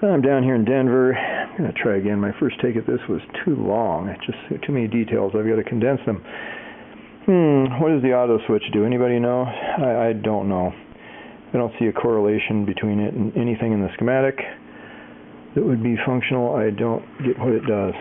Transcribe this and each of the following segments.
I'm down here in Denver. I'm going to try again. My first take at this was too long. Just too many details. I've got to condense them. What does the auto switch do? Anybody know? I don't know. I don't see a correlation between it and anything in the schematic that would be functional. I don't get what it does.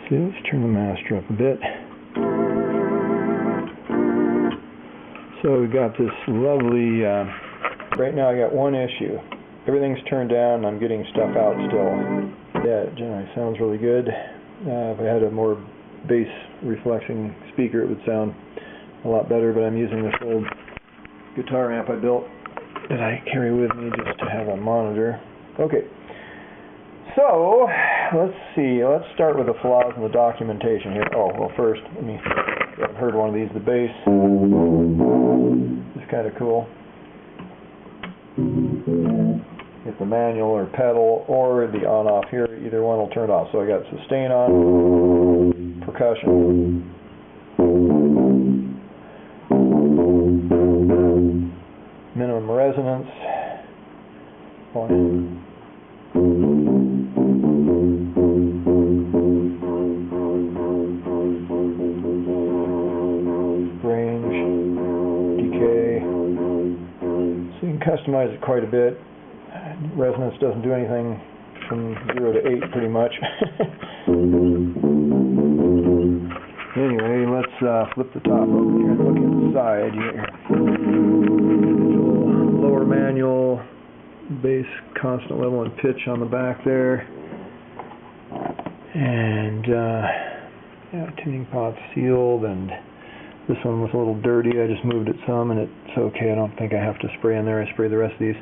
See, let's turn the master up a bit. So we've got this lovely, right now I got one issue. Everything's turned down and I'm getting stuff out still. Yeah, it generally sounds really good. If I had a more bass reflexing speaker it would sound a lot better, but I'm using this old guitar amp I built that I carry with me just to have a monitor. Okay, so let's see, let's start with the flaws in the documentation here. Oh, well first, let me, I haven't heard one of these, the bass. It's kind of cool. Hit the manual or pedal or the on off here, either one will turn off. So I got sustain on, percussion, minimum resonance, range, decay. So you can customize it quite a bit. Resonance doesn't do anything from 0 to 8 pretty much. Anyway, let's flip the top over here and look inside. You got your lower manual, bass constant level and pitch on the back there. And yeah, tuning pot's sealed, and this one was a little dirty. I just moved it some and it's okay. I don't think I have to spray in there. I spray the rest of these.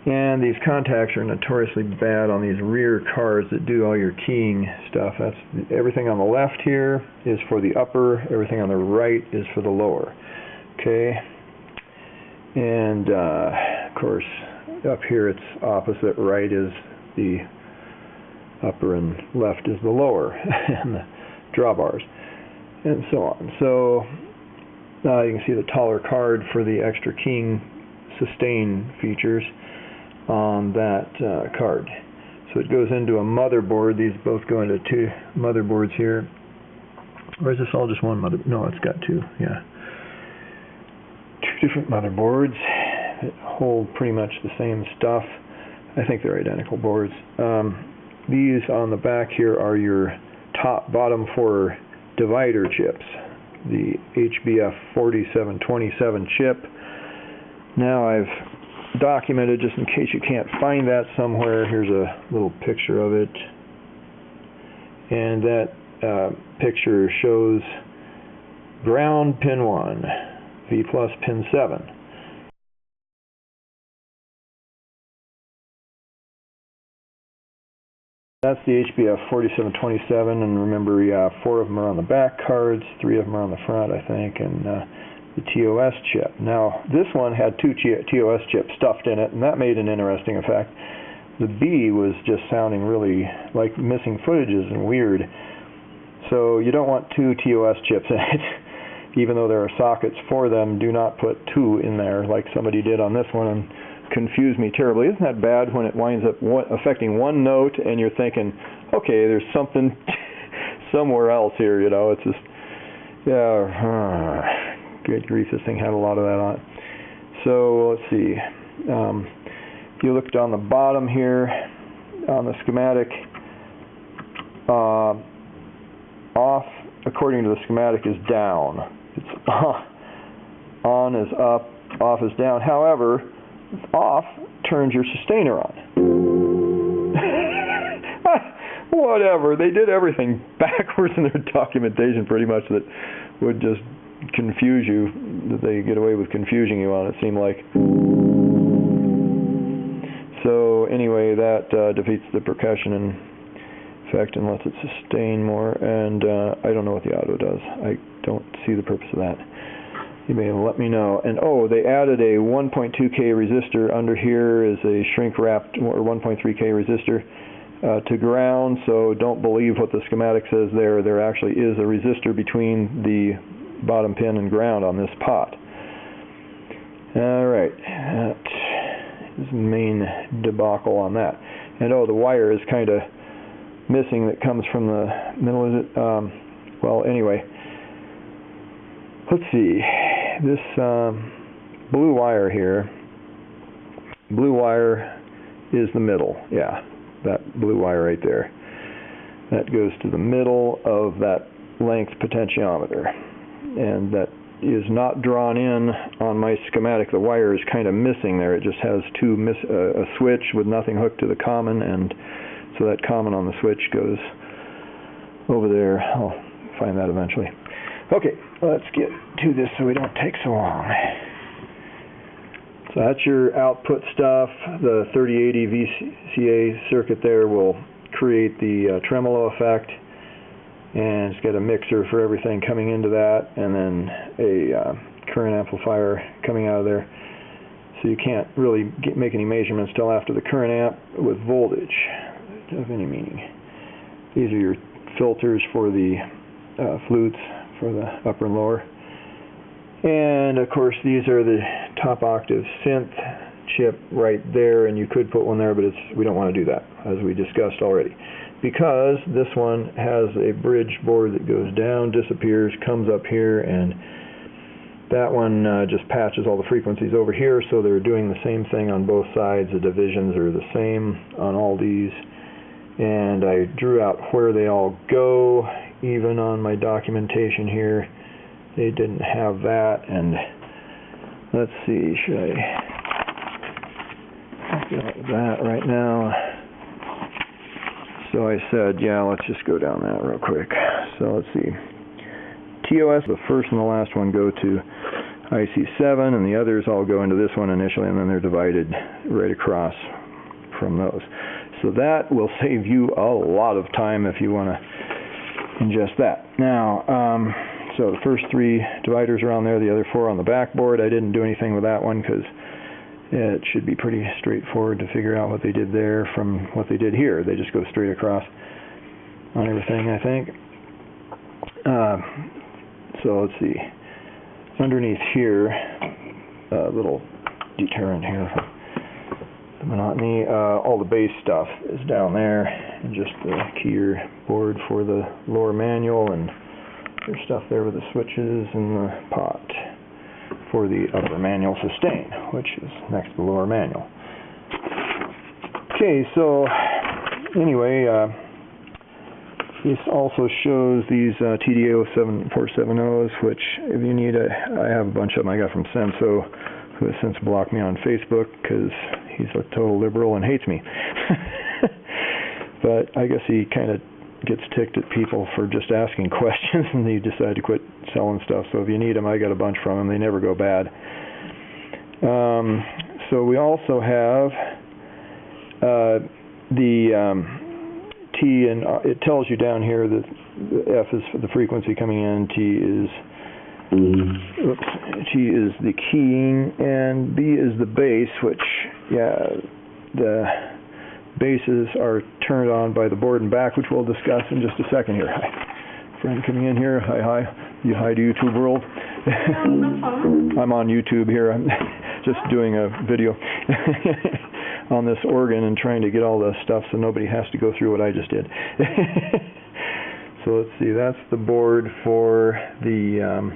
And these contacts are notoriously bad on these rear cards that do all your keying stuff. That's everything on the left here is for the upper, everything on the right is for the lower. Okay, and of course up here it's opposite. Right is the upper and left is the lower, and the drawbars, and so on. So you can see the taller card for the extra keying sustain features on that card. So it goes into a motherboard. These both go into two motherboards here. Or is this all just one mother? No, it's got two. Yeah, two different motherboards that hold pretty much the same stuff. I think they're identical boards. These on the back here are your bottom 4 divider chips. The HBF 4727 chip. Now I've documented, just in case you can't find that somewhere, here's a little picture of it, and that picture shows ground pin 1, V plus pin 7. That's the HBF 4727, and remember, yeah, 4 of them are on the back cards, 3 of them are on the front, I think, and the TOS chip. Now, this one had 2 TOS chips stuffed in it, and that made an interesting effect. The B was just sounding really like missing footages and weird. So you don't want 2 TOS chips in it. Even though there are sockets for them, do not put 2 in there like somebody did on this one and confused me terribly. Isn't that bad when it winds up affecting one note and you're thinking, okay, there's something somewhere else here, you know? It's just, yeah, good grief, this thing had a lot of that on it. So let's see. You looked on the bottom here on the schematic. Off, according to the schematic, is down. It's on is up, off is down. However, off turns your sustainer on. Whatever. They did everything backwards in their documentation pretty much that would just confuse you, that they get away with confusing you on, it seemed like. So anyway, that defeats the percussion effect and lets it sustain more, and I don't know what the auto does. I don't see the purpose of that. You may let me know. And oh, they added a 1.2K resistor. Under here is a shrink wrapped or 1.3K resistor to ground, so don't believe what the schematic says there. There actually is a resistor between the bottom pin and ground on this pot. Alright, that debacle on that. And oh, the wire is kind of missing that comes from the middle. Is it? Well, anyway, let's see. This blue wire here. Blue wire is the middle. Yeah, that blue wire right there. That goes to the middle of that length potentiometer, and that is not drawn in on my schematic. The wire is kind of missing there. It just has a switch with nothing hooked to the common, and so that common on the switch goes over there. I'll find that eventually. Okay, let's get to this so we don't take so long. So that's your output stuff. The 3080 VCA circuit there will create the tremolo effect, and it's got a mixer for everything coming into that, and then a current amplifier coming out of there. So you can't really make any measurements till after the current amp with voltage of any meaning. These are your filters for the flutes for the upper and lower. And of course these are the top octave synth chip right there, and you could put one there, but we don't want to do that, as we discussed already, because this one has a bridge board that goes down, disappears, comes up here, and that one just patches all the frequencies over here, so they're doing the same thing on both sides. The divisions are the same on all these, and I drew out where they all go. Even on my documentation here, they didn't have that. And let's see, should I get that right now? So I said, yeah, let's just go down that real quick. So let's see. TOS, the first and the last one go to IC7, and the others all go into this one initially, and then they're divided right across from those. So that will save you a lot of time if you want to ingest that. Now, so the first 3 dividers are on there, the other 4 on the backboard. I didn't do anything with that one because it should be pretty straightforward to figure out what they did there from what they did here. They just go straight across on everything, I think. So let's see. Underneath here, a little deterrent here for the monotony. All the bass stuff is down there, and just the keyer board for the lower manual, and there's stuff there with the switches and the pot for the upper manual sustain, which is next to the lower manual. Okay, so anyway, this also shows these TDA07470s, which if you need, I have a bunch of them I got from Senso, who has since blocked me on Facebook because he's a total liberal and hates me. But I guess he kind of gets ticked at people for just asking questions, and he decided to quit selling stuff. So if you need them, I got a bunch from him. They never go bad. So we also have the T, and it tells you down here that the F is the frequency coming in, T is the keying, and B is the bass, which, yeah, the basses are turned on by the board and back, which we'll discuss in just a second here. Hi, friend coming in here. Hi, hi. You hi to YouTube world. I'm on YouTube here. I'm just doing a video on this organ and trying to get all the stuff so nobody has to go through what I just did. So let's see, that's the board for the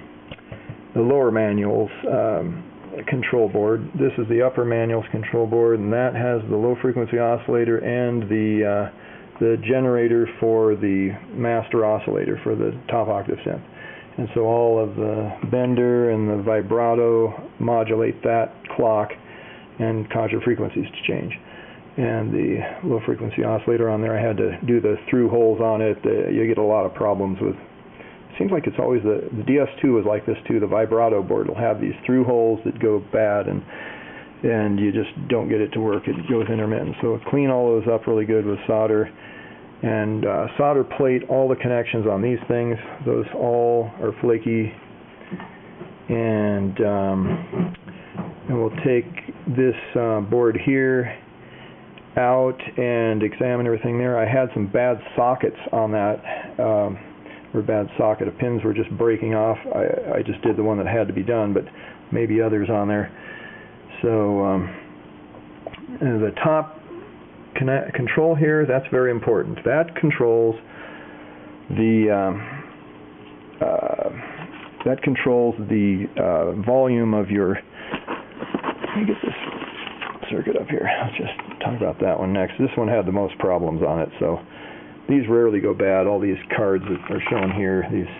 lower manuals control board. This is the upper manuals control board, and that has the low frequency oscillator and the generator for the master oscillator for the top octave synth. And so all of the bender and the vibrato modulate that clock and cause your frequencies to change. And the low frequency oscillator on there, I had to do the through holes on it. You get a lot of problems with, it seems like it's always the DS2 is like this too. The vibrato board will have these through holes that go bad, and you just don't get it to work. It goes intermittent. So clean all those up really good with solder, and solder plate all the connections on these things. Those all are flaky, and we'll take this board here out and examine everything there. I had some bad sockets on that, or bad socket. The pins were just breaking off. I just did the one that had to be done, but maybe others on there. So the top control here, that's very important. That controls the volume of your. Let me get this circuit up here. Let's just talk about that one next. This one had the most problems on it, so these rarely go bad. All these cards that are shown here, these,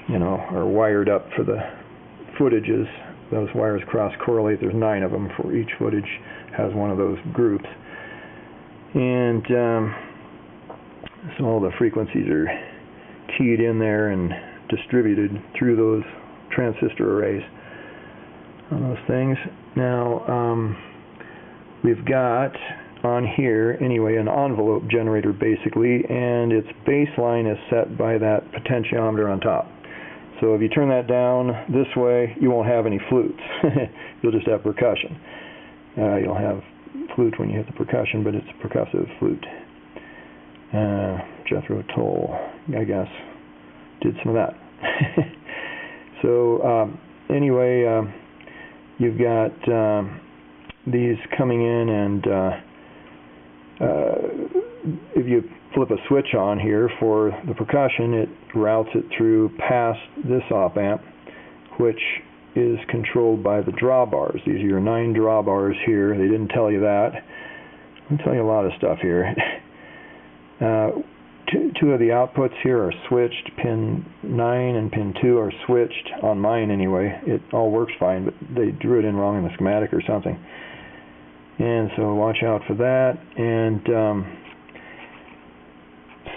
you know, are wired up for the footages. Those wires cross-correlate. There's 9 of them. For each footage has one of those groups. And so all the frequencies are keyed in there and distributed through those transistor arrays on those things. Now, we've got on here, anyway, an envelope generator basically, and its baseline is set by that potentiometer on top. So if you turn that down this way, you won't have any flutes. You'll just have percussion. You'll have flute when you hit the percussion, but it's a percussive flute. Jethro Tull, I guess, did some of that. So anyway, you've got these coming in, and if you flip a switch on here for the percussion, it routes it through past this op amp, which is controlled by the drawbars. These are your 9 drawbars here. They didn't tell you that. I'll tell you a lot of stuff here. Two of the outputs here are switched. Pin 9 and pin 2 are switched, on mine anyway. It all works fine, but they drew it in wrong in the schematic or something. And so watch out for that. And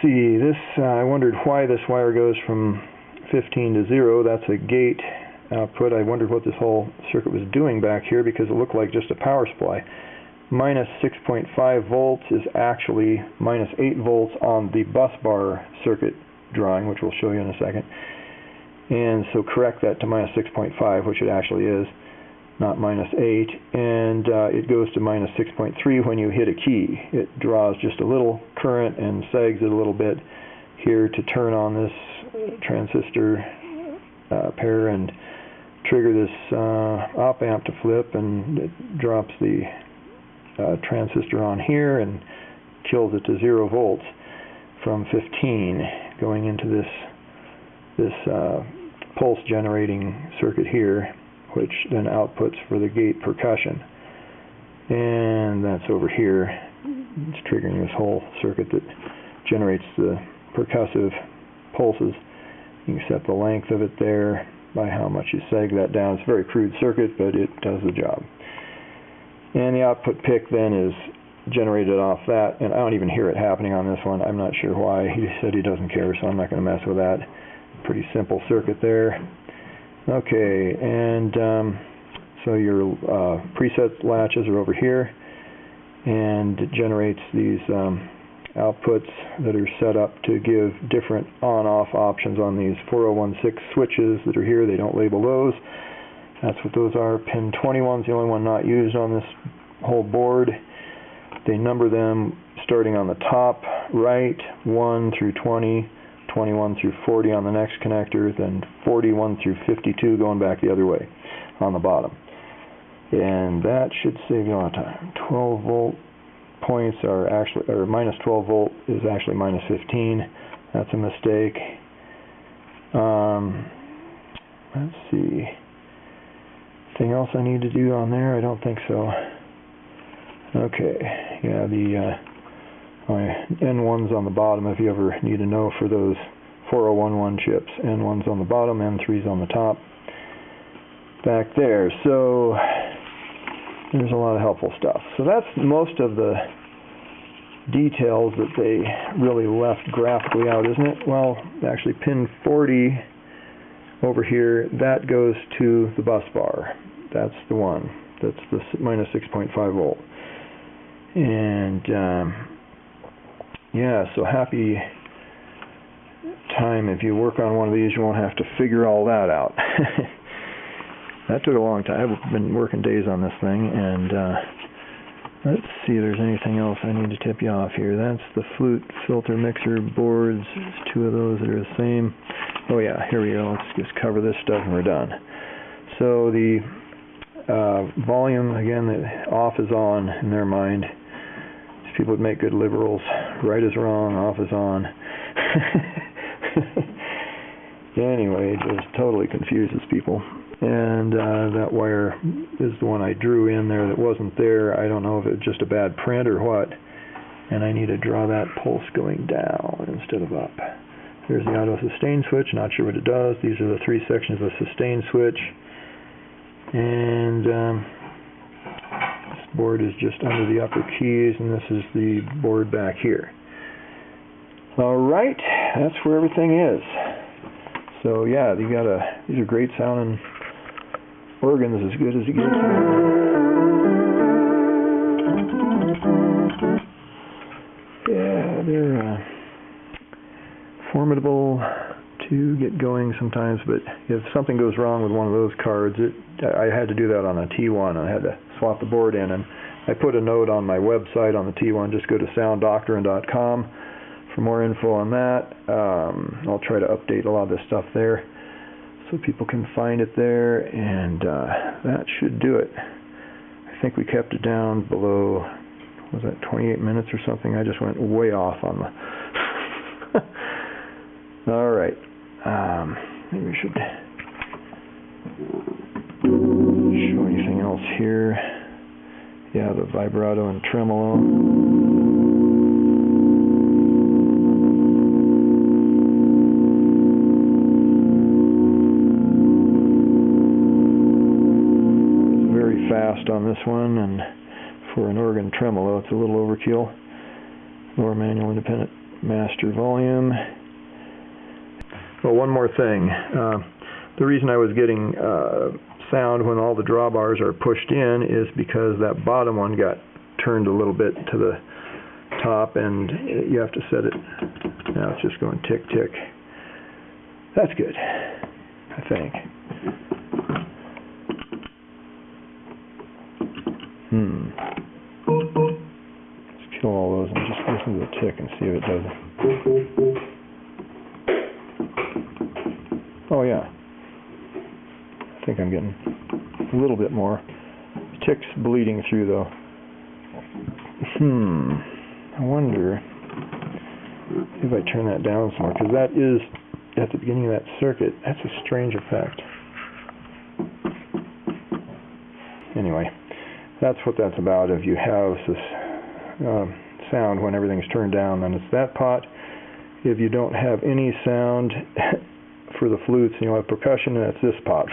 see, this, I wondered why this wire goes from 15 to 0. That's a gate output. I wondered what this whole circuit was doing back here, because it looked like just a power supply. Minus 6.5 volts is actually minus 8 volts on the bus bar circuit drawing, which we'll show you in a second. And so correct that to minus 6.5, which it actually is, not minus 8. And it goes to minus 6.3 when you hit a key. It draws just a little current and sags it a little bit here to turn on this transistor pair and trigger this op amp to flip, and it drops the transistor on here and kills it to 0 volts from 15 going into this pulse generating circuit here, which then outputs for the gate percussion. And that's over here. It's triggering this whole circuit that generates the percussive pulses. You can set the length of it there by how much you sag that down. It's a very crude circuit, but it does the job. And the output pick then is generated off that, and I don't even hear it happening on this one. I'm not sure why. He said he doesn't care, so I'm not going to mess with that. Pretty simple circuit there. Okay, and so your preset latches are over here, and it generates these outputs that are set up to give different on-off options on these 4016 switches that are here. They don't label those. That's what those are. Pin 21 is the only one not used on this whole board. They number them starting on the top right, 1 through 20, 21 through 40 on the next connector, then 41 through 52 going back the other way on the bottom. And that should save you a lot of time. 12 volt points are actually, or minus 12 volt is actually minus 15. That's a mistake. Let's see. Anything else I need to do on there? I don't think so. Okay, yeah, the N1's on the bottom if you ever need to know for those 4011 chips. N1's on the bottom, N3's on the top. Back there, so there's a lot of helpful stuff. So that's most of the details that they really left graphically out, isn't it? Well, actually pin 40 over here, that goes to the bus bar. That's the one. That's the minus 6.5 volt. And yeah, so happy time. If you work on one of these, you won't have to figure all that out. That took a long time. I've been working days on this thing, and let's see if there's anything else I need to tip you off here. That's the flute filter mixer boards. There's 2 of those that are the same. Oh yeah, here we go. Let's just cover this stuff and we're done. So the Volume, again, the off is on in their mind. These people would make good liberals. Right is wrong, off is on. Anyway, it just totally confuses people. And that wire is the one I drew in there that wasn't there. I don't know if it's just a bad print or what. And I need to draw that pulse going down instead of up. There's the auto sustain switch, not sure what it does. These are the 3 sections of the sustain switch. And this board is just under the upper keys, and this is the board back here. Alright, that's where everything is. So yeah, these are great sounding organs, as good as it gets. Yeah, they're formidable to get going sometimes, but if something goes wrong with one of those cards, I had to do that on a T1. I had to swap the board in, and I put a note on my website on the T1. Just go to sounddoctrine.com for more info on that. I'll try to update a lot of this stuff there so people can find it there, and that should do it. I think we kept it down below, was that 28 minutes or something? I just went way off on the... Alright, maybe we should show anything else here. Yeah, the Vibrato and Tremolo. It's very fast on this one, and for an organ tremolo it's a little overkill. Lower manual independent master volume. Well, one more thing. The reason I was getting sound when all the drawbars are pushed in is because that bottom one got turned a little bit to the top, and you have to set it. Now it's just going tick, tick. That's good, I think. Let's kill all those and just listen to the tick and see if it does it. Oh yeah, I think I'm getting a little bit more. The tick's bleeding through though. I wonder if I turn that down some more, because that is at the beginning of that circuit. That's a strange effect. Anyway, that's what that's about. If you have this sound when everything's turned down, then it's that pot. If you don't have any sound for the flutes and you have percussion, and it's this pot.